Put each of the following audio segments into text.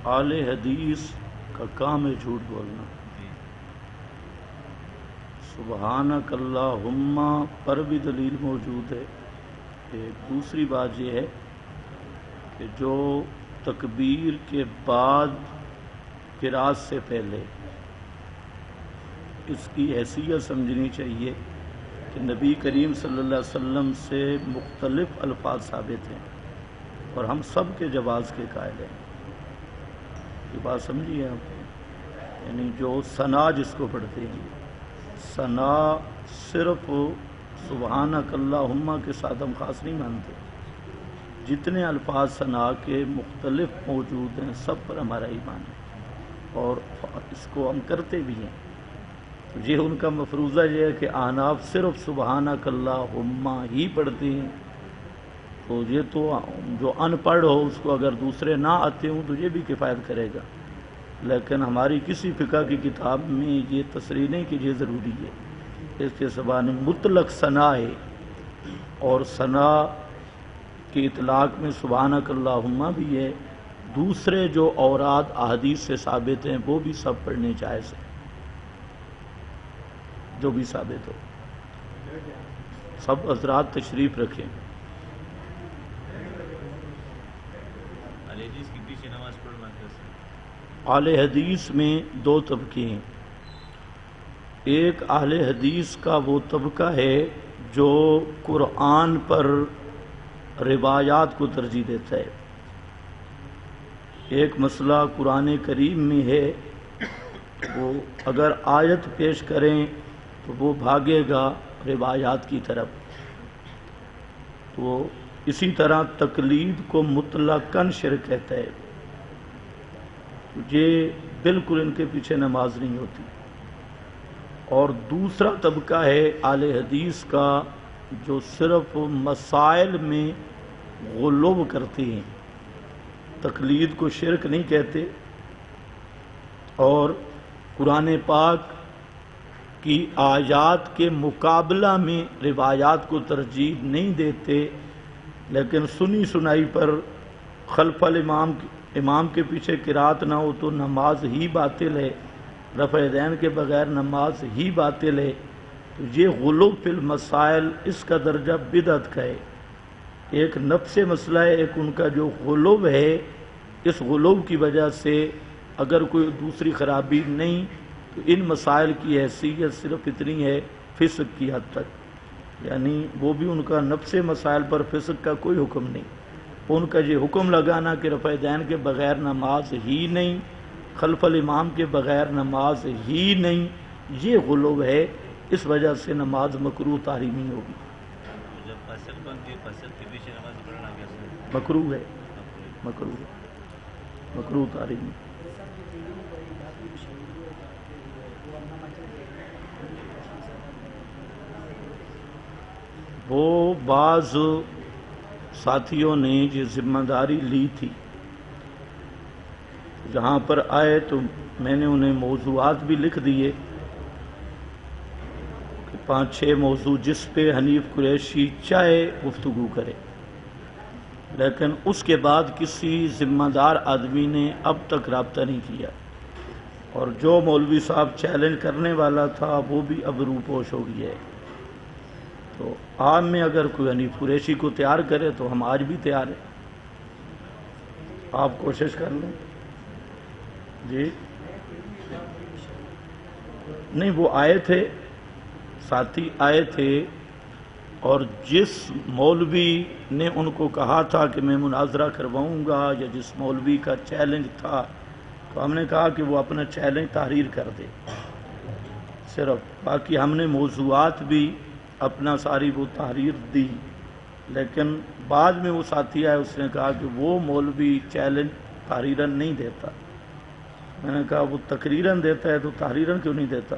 اہل حدیث کا کام ہے جھوٹ بولنا. سبحانک اللہم پر بھی دلیل موجود ہے. ایک دوسری بات یہ ہے کہ جو تکبیر کے بعد قرات سے پہلے اس کی حیثیت سمجھنی چاہیے کہ نبی کریم صلی اللہ علیہ وسلم سے مختلف الفاظ ثابت ہیں اور ہم سب کے جواز کے قائل ہیں. یہ بات سمجھیے آپ. یعنی جو ثنا جس کو پڑھتے ہیں، ثنا صرف سبحانک اللہم کے ساتھ ہم خاص نہیں مانتے. جتنے الفاظ ثنا کے مختلف موجود ہیں سب پر ہمارا ایمان ہے اور اس کو ہم کرتے بھی ہیں. یہ ان کا مفروضہ یہ ہے کہ احناف صرف سبحانک اللہم ہی پڑھتے ہیں. تو یہ تو جو ان پڑھ ہو اس کو اگر دوسرے نہ آتے ہوں تو یہ بھی کفایت کرے گا. لیکن ہماری کسی فقہ کی کتاب میں یہ تصریح نہیں کہ یہ ضروری ہے. اس کے زبان مطلق ثنا ہے اور ثنا کی اطلاق میں سبحانک اللہم بھی ہے. دوسرے جو اوراد احادیث سے ثابت ہیں وہ بھی سب پڑھنے جائز ہیں، جو بھی ثابت ہو. سب حضرات تشریف رکھیں. اہل حدیث میں دو طبقے ہیں. ایک اہل حدیث کا وہ طبقہ ہے جو قرآن پر روایات کو ترجیح دیتا ہے. ایک مسئلہ قرآن کریم میں ہے، وہ اگر آیت پیش کریں تو وہ بھاگے گا روایات کی طرف. تو اسی طرح تقلید کو مطلقاً شرک کہتا ہے. یہ بالکل ان کے پیچھے نماز نہیں ہوتی. اور دوسرا طبقہ ہے اہل حدیث کا جو صرف مسائل میں غلو کرتے ہیں. تقلید کو شرک نہیں کہتے اور قرآن پاک کی آیات کے مقابلہ میں روایات کو ترجیح نہیں دیتے، لیکن سنی سنائی پر خلف امام کے پیچھے قرات نہ ہو تو نماز ہی باطل ہے، رفع یدین کے بغیر نماز ہی باطل ہے. تو یہ غلو فی المسائل اس کا درجہ بدعت کا ہے. ایک نفس مسئلہ ہے، ایک ان کا جو غلو ہے. اس غلو کی وجہ سے اگر کوئی دوسری خرابی نہیں تو ان مسائل کی حیثیت صرف اتنی ہے فسق کی حد تک. یعنی وہ بھی ان کا نفس مسائل پر فسق کا کوئی حکم نہیں. ان کا یہ حکم لگانا کہ رفع دین کے بغیر نماز ہی نہیں، خلف الامام کے بغیر نماز ہی نہیں، یہ غلو ہے. اس وجہ سے نماز مکروہ تحریمی ہوگی. مکروہ ہے، مکروہ تحریمی. وہ بعض ساتھیوں نے یہ ذمہ داری لی تھی، جہاں پر آئے تو میں نے انہیں موضوعات بھی لکھ دیے کہ 5-6 موضوع جس پہ حنیف قریشی چاہے گفتگو کرے. لیکن اس کے بعد کسی ذمہ دار آدمی نے اب تک رابطہ نہیں کیا، اور جو مولوی صاحب چیلنج کرنے والا تھا وہ بھی اب روپوش ہو گیا ہے. تو عام میں اگر کوئی حنیف قریشی کو تیار کرے تو ہم آج بھی تیار ہیں. آپ کوشش کر لیں. جی نہیں، وہ آئے تھے، ساتھی آئے تھے، اور جس مولوی نے ان کو کہا تھا کہ میں مناظرہ کرواؤں گا یا جس مولوی کا چیلنج تھا، تو ہم نے کہا کہ وہ اپنا چیلنج تحریر کر دے صرف. باقی ہم نے موضوعات بھی اپنا ساری وہ تحریر دی. لیکن بعد میں وہ ساتھی آئے، اس نے کہا کہ وہ مولوی چیلنج تحریراً نہیں دیتا. میں نے کہا وہ تقریراً دیتا ہے تو تحریراً کیوں نہیں دیتا؟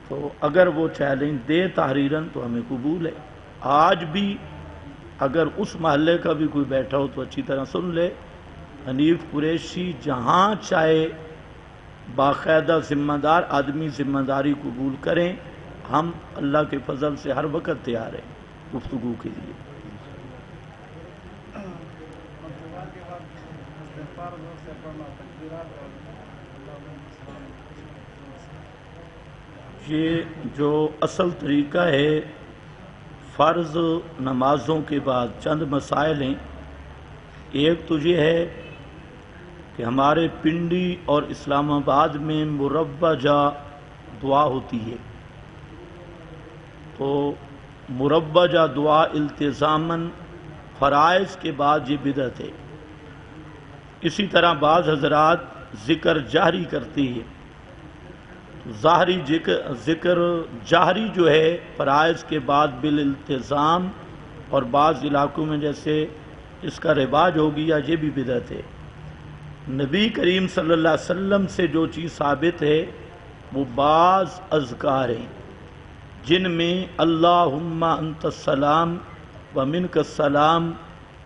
تو اگر وہ چیلنج دے تحریراً تو ہمیں قبول ہے. آج بھی اگر اس محلے کا بھی کوئی بیٹھا ہو تو اچھی طرح سن لے. حنیف قریشی جہاں چاہے باقاعدہ ذمہ دار آدمی ذمہ داری قبول کریں، ہم اللہ کے فضل سے ہر وقت تیار ہیں گفتگو کے لیے. یہ جو اصل طریقہ ہے فرض نمازوں کے بعد چند مسائل ہیں. ایک تو یہ ہے کہ ہمارے پنڈی اور اسلام آباد میں مربجہ دعا ہوتی ہے، تو مربجہ دعا التزاماً فرائض کے بعد یہ بدعت ہے. اسی طرح بعض حضرات ذکر جہری کرتی ہے. ظاہری ذکر جہری جو ہے فرائض کے بعد بالالتزام، اور بعض علاقوں میں جیسے اس کا رواج ہو گیا یہ بھی بدعت ہے. نبی کریم صلی اللہ علیہ وسلم سے جو چیز ثابت ہے وہ بعض اذکار ہیں جن میں اللہم انت السلام ومنک السلام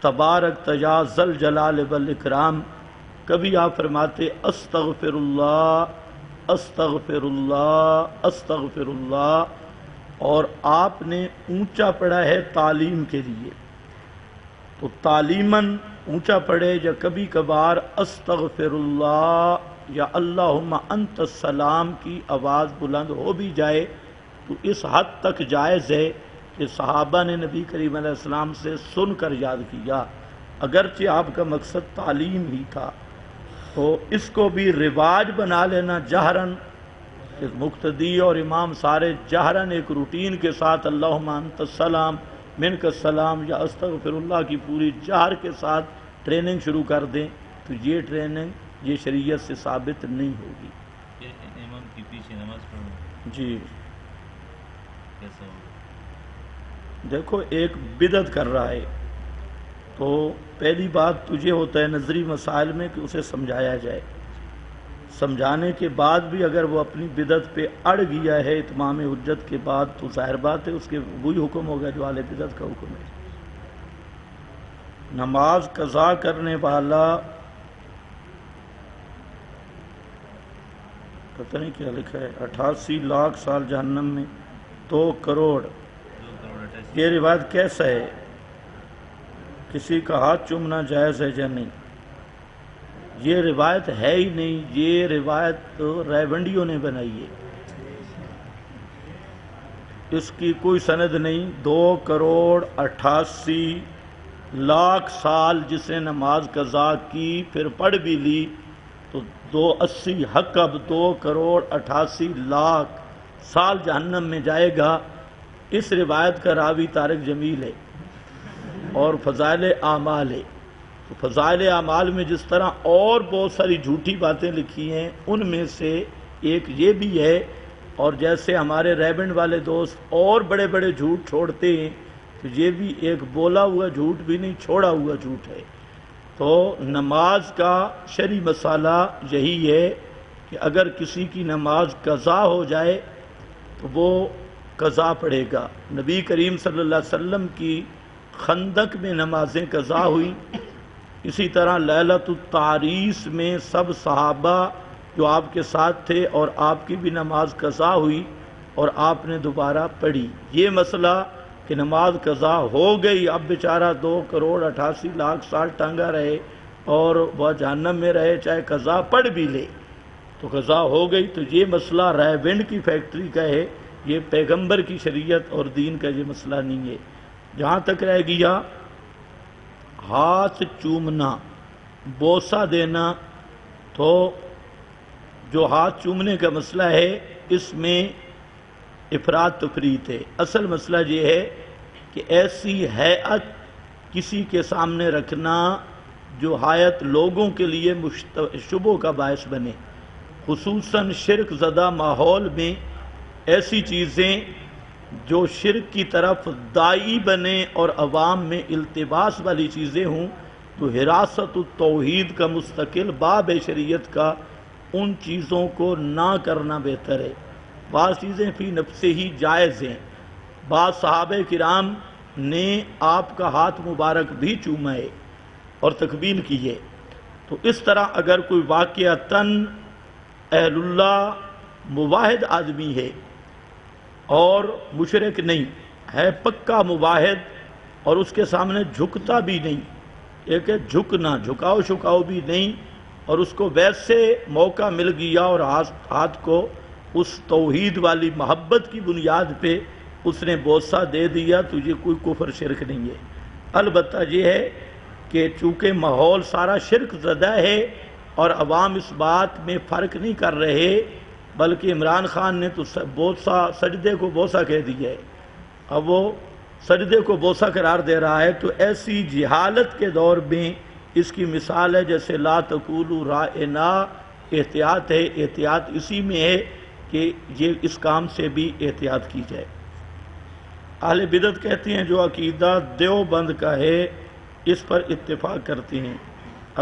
تبارک یا ذی الجلال والاکرام. کبھی آپ فرماتے استغفر اللہ استغفر اللہ استغفر اللہ، اور آپ نے اونچا پڑھا ہے تعلیم کے لیے، تو تعلیماً اونچا پڑھے، یا کبھی کبھار استغفر اللہ یا اللہم انت السلام کی آواز بلند ہو بھی جائے تو اس حد تک جائز ہے کہ صحابہ نے نبی کریم علیہ السلام سے سن کر یاد کیا، اگرچہ آپ کا مقصد تعلیم ہی تھا. تو اس کو بھی رواج بنا لینا جہراً، کہ مقتدی اور امام سارے جہراً ایک روٹین کے ساتھ اللہم انت السلام منک السلام یا استغفر اللہ کی پوری جہر کے ساتھ ٹریننگ شروع کر دیں، تو یہ ٹریننگ یہ شریعت سے ثابت نہیں ہوگی. امام کے پیچھے نماز پڑھنا جی کیسا ہوگا؟ دیکھو ایک بدعت کر رہا ہے، تو پہلی بات تجھے ہوتا ہے نظری مسائل میں کہ اسے سمجھایا جائے. سمجھانے کے بعد بھی اگر وہ اپنی بدعت پہ اڑ گیا ہے اتمام حجت کے بعد، تو ظاہر بات ہے اس کے وہی حکم ہوگا جو اہل بدعت کا حکم ہے. نماز قضا کرنے والا پتہ نہیں کیا لکھا ہے 88 لاکھ سال جہنم میں 2 کروڑ. یہ روایت کیسا ہے؟ کسی کا ہاتھ چومنا جائز ہے یا نہیں؟ یہ روایت ہے ہی نہیں، یہ روایت تو ریونڈیوں نے بنائی ہے، اس کی کوئی سند نہیں. 2 کروڑ 88 لاکھ سال جس نے نماز قضا کی پھر پڑھ بھی لی تو 280 حقب 2 کروڑ 88 لاکھ سال جہنم میں جائے گا. اس روایت کا راوی طارق جمیل ہے اور فضائل اعمال ہے. تو فضائل اعمال میں جس طرح اور بہت ساری جھوٹی باتیں لکھی ہیں ان میں سے ایک یہ بھی ہے، اور جیسے ہمارے ریبنڈ والے دوست اور بڑے بڑے جھوٹ چھوڑتے ہیں تو یہ بھی ایک بولا ہوا جھوٹ بھی نہیں، چھوڑا ہوا جھوٹ ہے. تو نماز کا شرعی مسئلہ یہی ہے کہ اگر کسی کی نماز قضا ہو جائے تو وہ قضا پڑھے گا. نبی کریم صلی اللہ علیہ وسلم کی خندق میں نمازیں قضا ہوئی، اسی طرح لیلۃ التعریس میں سب صحابہ جو آپ کے ساتھ تھے اور آپ کی بھی نماز قضا ہوئی اور آپ نے دوبارہ پڑھی. یہ مسئلہ کہ نماز قضا ہو گئی، اب بیچارہ 2 کروڑ 88 لاکھ سال ٹانگا رہے اور وہ جہنم میں رہے چاہے قضا پڑھ بھی لے، تو قضا ہو گئی. تو یہ مسئلہ ریونڈ کی فیکٹری کا ہے، یہ پیغمبر کی شریعت اور دین کا یہ مسئلہ نہیں ہے. جہاں تک رہ گیا ہاتھ چومنا، بوسہ دینا، تو جو ہاتھ چومنے کا مسئلہ ہے اس میں افراد تفریط ہے. اصل مسئلہ یہ ہے کہ ایسی ہیئت کسی کے سامنے رکھنا جو ہیئت لوگوں کے لیے شبہوں کا باعث بنے، خصوصاً شرک زدہ ماحول میں ایسی چیزیں جو شرک کی طرف داعی بنے اور عوام میں التباس والی چیزیں ہوں، تو حراست التوحید کا مستقل باب شریعت کا ان چیزوں کو نہ کرنا بہتر ہے. بعض چیزیں فی نفس ہی جائز ہیں. بعض صحابہ کرام نے آپ کا ہاتھ مبارک بھی چوما ہے اور تقبیل کی ہے. تو اس طرح اگر کوئی واقعتاً اہل اللہ مواحد آدمی ہے اور مشرک نہیں ہے، پکا مواحد اور اس کے سامنے جھکتا بھی نہیں، ایک ہے جھکنا، جھکاؤ شکاؤ بھی نہیں، اور اس کو ویسے موقع مل گیا اور ہاتھ کو اس توحید والی محبت کی بنیاد پہ اس نے بوسہ دے دیا، تو یہ کوئی کفر شرک نہیں ہے۔ البتہ یہ ہے کہ چونکہ ماحول سارا شرک زدہ ہے اور عوام اس بات میں فرق نہیں کر رہے، بلکہ عمران خان نے تو بوسہ، سجدے کو بوسہ کہہ دیا ہے، اب وہ سجدے کو بوسہ قرار دے رہا ہے، تو ایسی جہالت کے دور میں اس کی مثال ہے جیسے لا تقولوا رائنا، احتیاط ہے، احتیاط اسی میں ہے کہ یہ اس کام سے بھی احتیاط کی جائے۔ اہل بدعت کہتے ہیں جو عقیدہ دیوبند کا ہے اس پر اتفاق کرتے ہیں،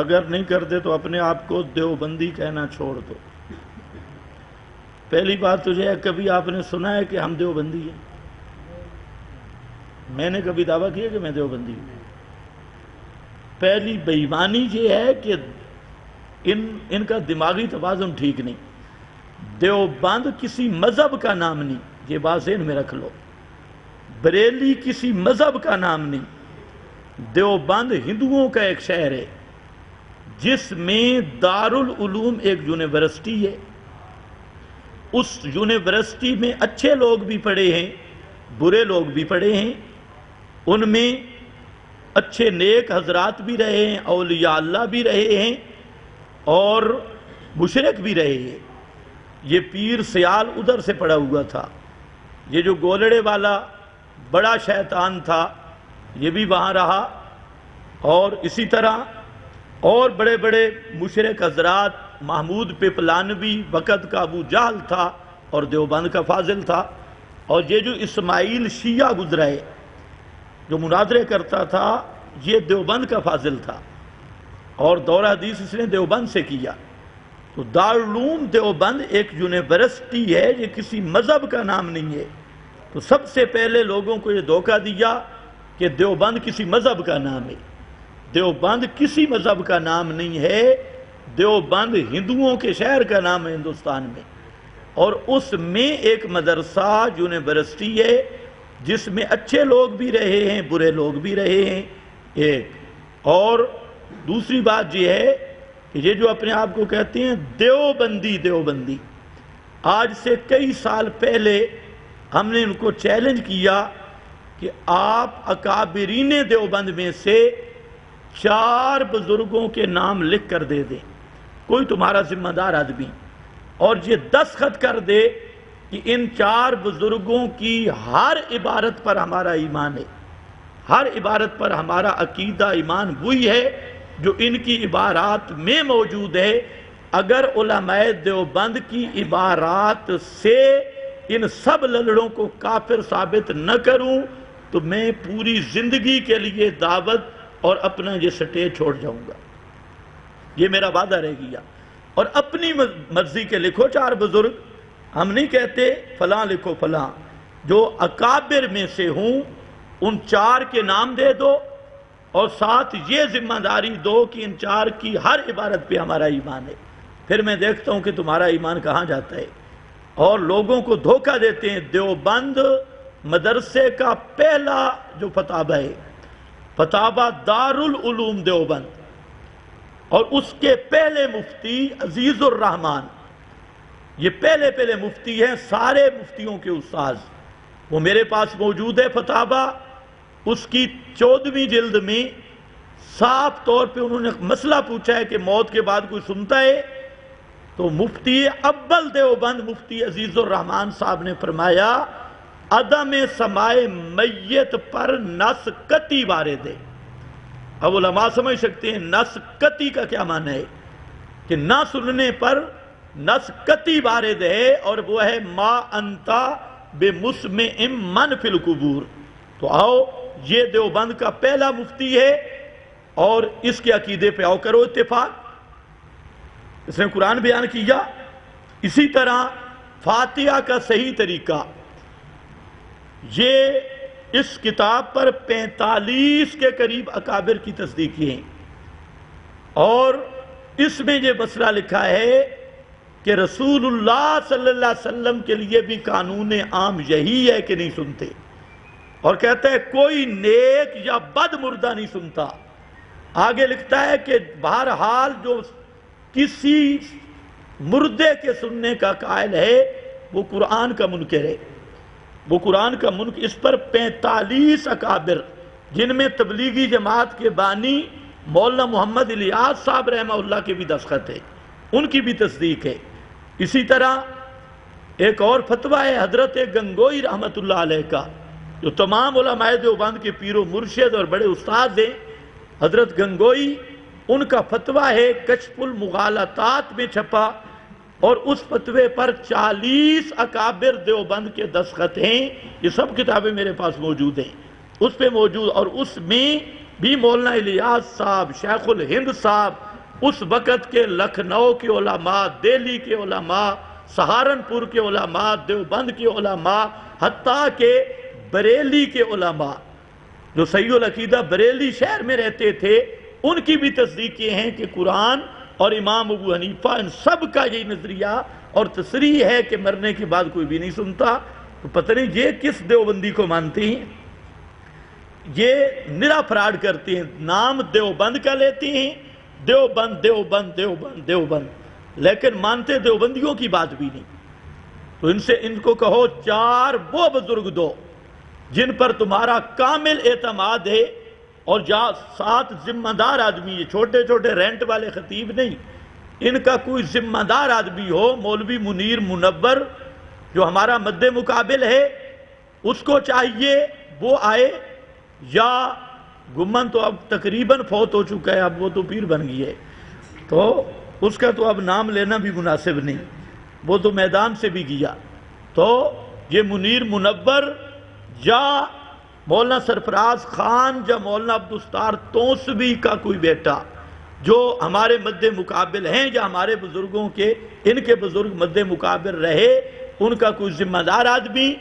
اگر نہیں کرتے تو اپنے آپ کو دیوبندی کہنا چھوڑ دو۔ پہلی بات تو یہ ہے، کبھی آپ نے سنا ہے کہ ہم دیوبندی ہیں؟ میں نے کبھی دعویٰ کیا کہ میں دیوبندی ہوں؟ پہلی بے ایمانی یہ ہے کہ ان کا دماغی توازن ٹھیک نہیں۔ دیوبند کسی مذہب کا نام نہیں، یہ بات ذہن میں رکھ لو۔ بریلی کسی مذہب کا نام نہیں، دیوبند ہندوؤں کا ایک شہر ہے جس میں دارالعلوم ایک یونیورسٹی ہے۔ اس یونیورسٹی میں اچھے لوگ بھی پڑھے ہیں، برے لوگ بھی پڑھے ہیں، ان میں اچھے نیک حضرات بھی رہے ہیں، اولیاء اللہ بھی رہے ہیں اور مشرک بھی رہے ہیں۔ یہ پیر سیال ادھر سے پڑا ہوا تھا، یہ جو گولڑے والا بڑا شیطان تھا یہ بھی وہاں رہا، اور اسی طرح اور بڑے بڑے مشرک حضرات، محمود پپلانوی وقت کا ابو جہل تھا اور دیوبند کا فاضل تھا، اور یہ جو اسماعیل شیعہ گزرا ہے جو مناظرے کرتا تھا یہ دیوبند کا فاضل تھا، اور دورہ حدیث اس نے دیوبند سے کیا۔ تو دارالعلوم دیوبند ایک یونیورسٹی ہے، یہ کسی مذہب کا نام نہیں ہے۔ تو سب سے پہلے لوگوں کو یہ دھوکہ دیا کہ دیوبند کسی مذہب کا نام ہے۔ دیوبند کسی مذہب کا نام نہیں ہے، دیوبند ہندوؤں کے شہر کا نام ہے ہندوستان میں، اور اس میں ایک مدرسہ یونیورسٹی ہے جس میں اچھے لوگ بھی رہے ہیں، برے لوگ بھی رہے ہیں ایک۔ اور دوسری بات یہ ہے کہ یہ جو اپنے آپ کو کہتے ہیں دیوبندی، آج سے کئی سال پہلے ہم نے ان کو چیلنج کیا کہ آپ اکابرین دیوبند میں سے 4 بزرگوں کے نام لکھ کر دے دیں، کوئی تمہارا ذمہ دار آدمی، اور یہ دستخط کر دے کہ ان 4 بزرگوں کی ہر عبارت پر ہمارا ایمان ہے، ہر عبارت پر ہمارا عقیدہ ایمان وہی ہے جو ان کی عبارات میں موجود ہے۔ اگر علماء دیوبند کی عبارات سے ان سب للڑوں کو کافر ثابت نہ کروں تو میں پوری زندگی کے لیے دعوت اور اپنا یہ سٹیج چھوڑ جاؤں گا، یہ میرا وعدہ رہ گیا۔ اور اپنی مرضی کے لکھو 4 بزرگ، ہم نہیں کہتے فلاں لکھو فلاں، جو اکابر میں سے ہوں ان 4 کے نام دے دو، اور ساتھ یہ ذمہ داری دو کہ ان 4 کی ہر عبارت پہ ہمارا ایمان ہے، پھر میں دیکھتا ہوں کہ تمہارا ایمان کہاں جاتا ہے۔ اور لوگوں کو دھوکہ دیتے ہیں۔ دیوبند مدرسے کا پہلا جو فتاوہ ہے، فتاوہ دارالعلوم دیوبند، اور اس کے پہلے مفتی عزیز الرحمن، یہ پہلے مفتی ہیں، سارے مفتیوں کے استاذ، وہ میرے پاس موجود ہے فتاوہ۔ اس کی 14ویں جلد میں صاف طور پہ انہوں نے مسئلہ پوچھا ہے کہ موت کے بعد کوئی سنتا ہے، تو مفتی اول دیوبند مفتی عزیز الرحمن صاحب نے فرمایا عدم سماع میت پر نص قطعی وارد ہے۔ اب علماء سمجھ سکتے ہیں نص قطعی کا کیا معنی ہے، کہ نہ سننے پر نص قطعی وارد ہے، اور وہ ہے ما انتا بمسمع من فی القبور۔ تو آؤ، یہ دیوبند کا پہلا مفتی ہے اور اس کے عقیدے پہ آؤ کرو اتفاق۔ اس نے قرآن بیان کیا۔ اسی طرح فاتحہ کا صحیح طریقہ، یہ اس کتاب پر 45 کے قریب اکابر کی تصدیقی ہیں، اور اس میں یہ مسئلہ لکھا ہے کہ رسول اللہ صلی اللہ علیہ وسلم کے لیے بھی قانون عام یہی ہے کہ نہیں سنتے، اور کہتا ہے کوئی نیک یا بد مردہ نہیں سنتا، آگے لکھتا ہے کہ بہرحال جو کسی مردے کے سننے کا قائل ہے وہ قرآن کا منکر ہے، وہ قرآن کا منکر۔ اس پر 45 اکابر جن میں تبلیغی جماعت کے بانی مولانا محمد الیاس صاحب رحمہ اللہ کے بھی دستخط ہے، ان کی بھی تصدیق ہے۔ اسی طرح ایک اور فتویٰ ہے حضرت گنگوئی رحمۃ اللہ علیہ کا، جو تمام علماء دیوبند کے پیر و مرشد اور بڑے استاد ہیں۔ حضرت گنگوئی، ان کا فتویٰ ہے کشف المغالطات میں چھپا، اور اس فتوے پر 40 اکابر دیوبند کے دستخط ہیں۔ یہ سب کتابیں میرے پاس موجود ہیں، اس پہ موجود، اور اس میں بھی مولانا الیاس صاحب، شیخ الہند صاحب، اس وقت کے لکھنؤ کے علماء، دہلی کے علماء، سہارنپور کے علماء، دیوبند کے علماء، حتیٰ کہ بریلی کے علماء جو صحیح العقیدہ بریلی شہر میں رہتے تھے، ان کی بھی تصدیق یہ ہیں کہ قرآن اور امام ابو حنیفہ، ان سب کا یہی نظریہ اور تصریح ہے کہ مرنے کے بعد کوئی بھی نہیں سنتا۔ تو پتہ نہیں یہ کس دیوبندی کو مانتے ہیں، یہ نرا فراڈ کرتے ہیں، نام دیوبند کا لیتے ہیں، دیوبند دیوبند دیوبند دیوبند، لیکن مانتے دیوبندیوں کی بات بھی نہیں۔ تو ان کو کہو 4 وہ بزرگ دو جن پر تمہارا کامل اعتماد ہے، اور 7 ذمہ دار آدمی، یہ چھوٹے چھوٹے رینٹ والے خطیب نہیں، ان کا کوئی ذمہ دار آدمی ہو۔ مولوی منیر منور جو ہمارا مد مقابل ہے، اس کو چاہیے وہ آئے، یا گمن تو اب تقریباً فوت ہو چکا ہے، اب وہ تو پیر بن گئی ہے، تو اس کا تو اب نام لینا بھی مناسب نہیں، وہ تو میدان سے بھی گیا۔ تو یہ منیر منور یا مولانا سرفراز خان یا مولانا عبدالستار توسوی کا کوئی بیٹا جو ہمارے مد مقابل ہیں، یا ہمارے بزرگوں کے، ان کے بزرگ مد مقابل رہے، ان کا کوئی ذمہ دار آدمی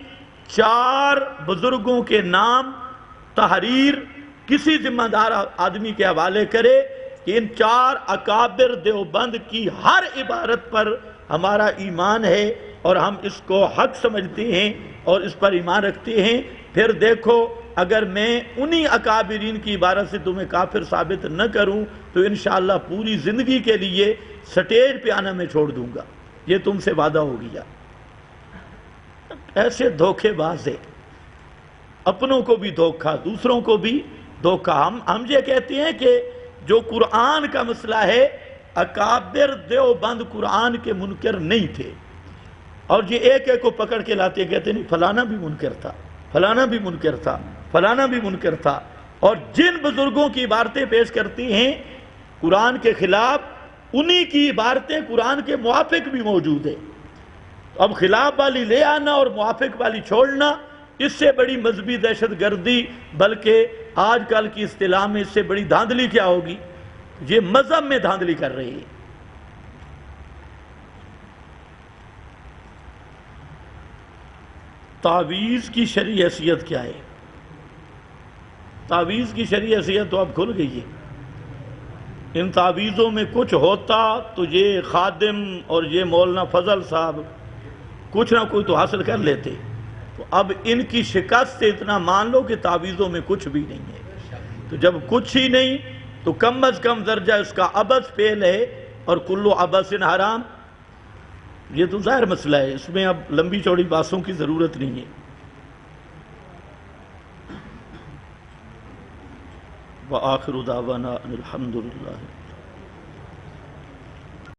4 بزرگوں کے نام تحریر کسی ذمہ دار آدمی کے حوالے کرے کہ ان 4 اکابر دیوبند کی ہر عبارت پر ہمارا ایمان ہے اور ہم اس کو حق سمجھتے ہیں اور اس پر ایمان رکھتے ہیں۔ پھر دیکھو اگر میں انہی اکابرین کی عبارت سے تمہیں کافر ثابت نہ کروں تو انشاءاللہ پوری زندگی کے لیے سٹیج پہ آنا میں چھوڑ دوں گا، یہ تم سے وعدہ ہو گیا۔ ایسے دھوکے باز ہیں، اپنوں کو بھی دھوکہ، دوسروں کو بھی دھوکہ۔ ہم یہ کہتے ہیں کہ جو قرآن کا مسئلہ ہے، اکابر دیوبند قرآن کے منکر نہیں تھے، اور یہ ایک ایک کو پکڑ کے لاتے کہتے نہیں فلانا بھی منکر تھا، فلانا بھی منکر تھا، فلانا بھی منکر تھا، اور جن بزرگوں کی عبارتیں پیش کرتی ہیں قرآن کے خلاف، انہی کی عبارتیں قرآن کے موافق بھی موجود ہیں۔ اب خلاف والی لے آنا اور موافق والی چھوڑنا، اس سے بڑی مذہبی دہشت گردی، بلکہ آج کل کی اصطلاح میں اس سے بڑی دھاندلی کیا ہوگی؟ یہ مذہب میں دھاندلی کر رہی ہے۔ تعویذ کی شرعی حیثیت کیا ہے؟ تعویذ کی شرعی حیثیت تو اب کھل گئی ہے۔ ان تعویذوں میں کچھ ہوتا تو یہ خادم اور یہ مولانا فضل صاحب کچھ نہ کوئی تو حاصل کر لیتے، تو اب ان کی شکست سے اتنا مان لو کہ تعویذوں میں کچھ بھی نہیں ہے۔ تو جب کچھ ہی نہیں تو کم از کم درجہ اس کا عبث فعل ہے، اور کلو عبث حرام، یہ تو ظاہر مسئلہ ہے، اس میں اب لمبی چوڑی باتوں کی ضرورت نہیں ہے۔ وآخر دعوانا ان الحمدللہ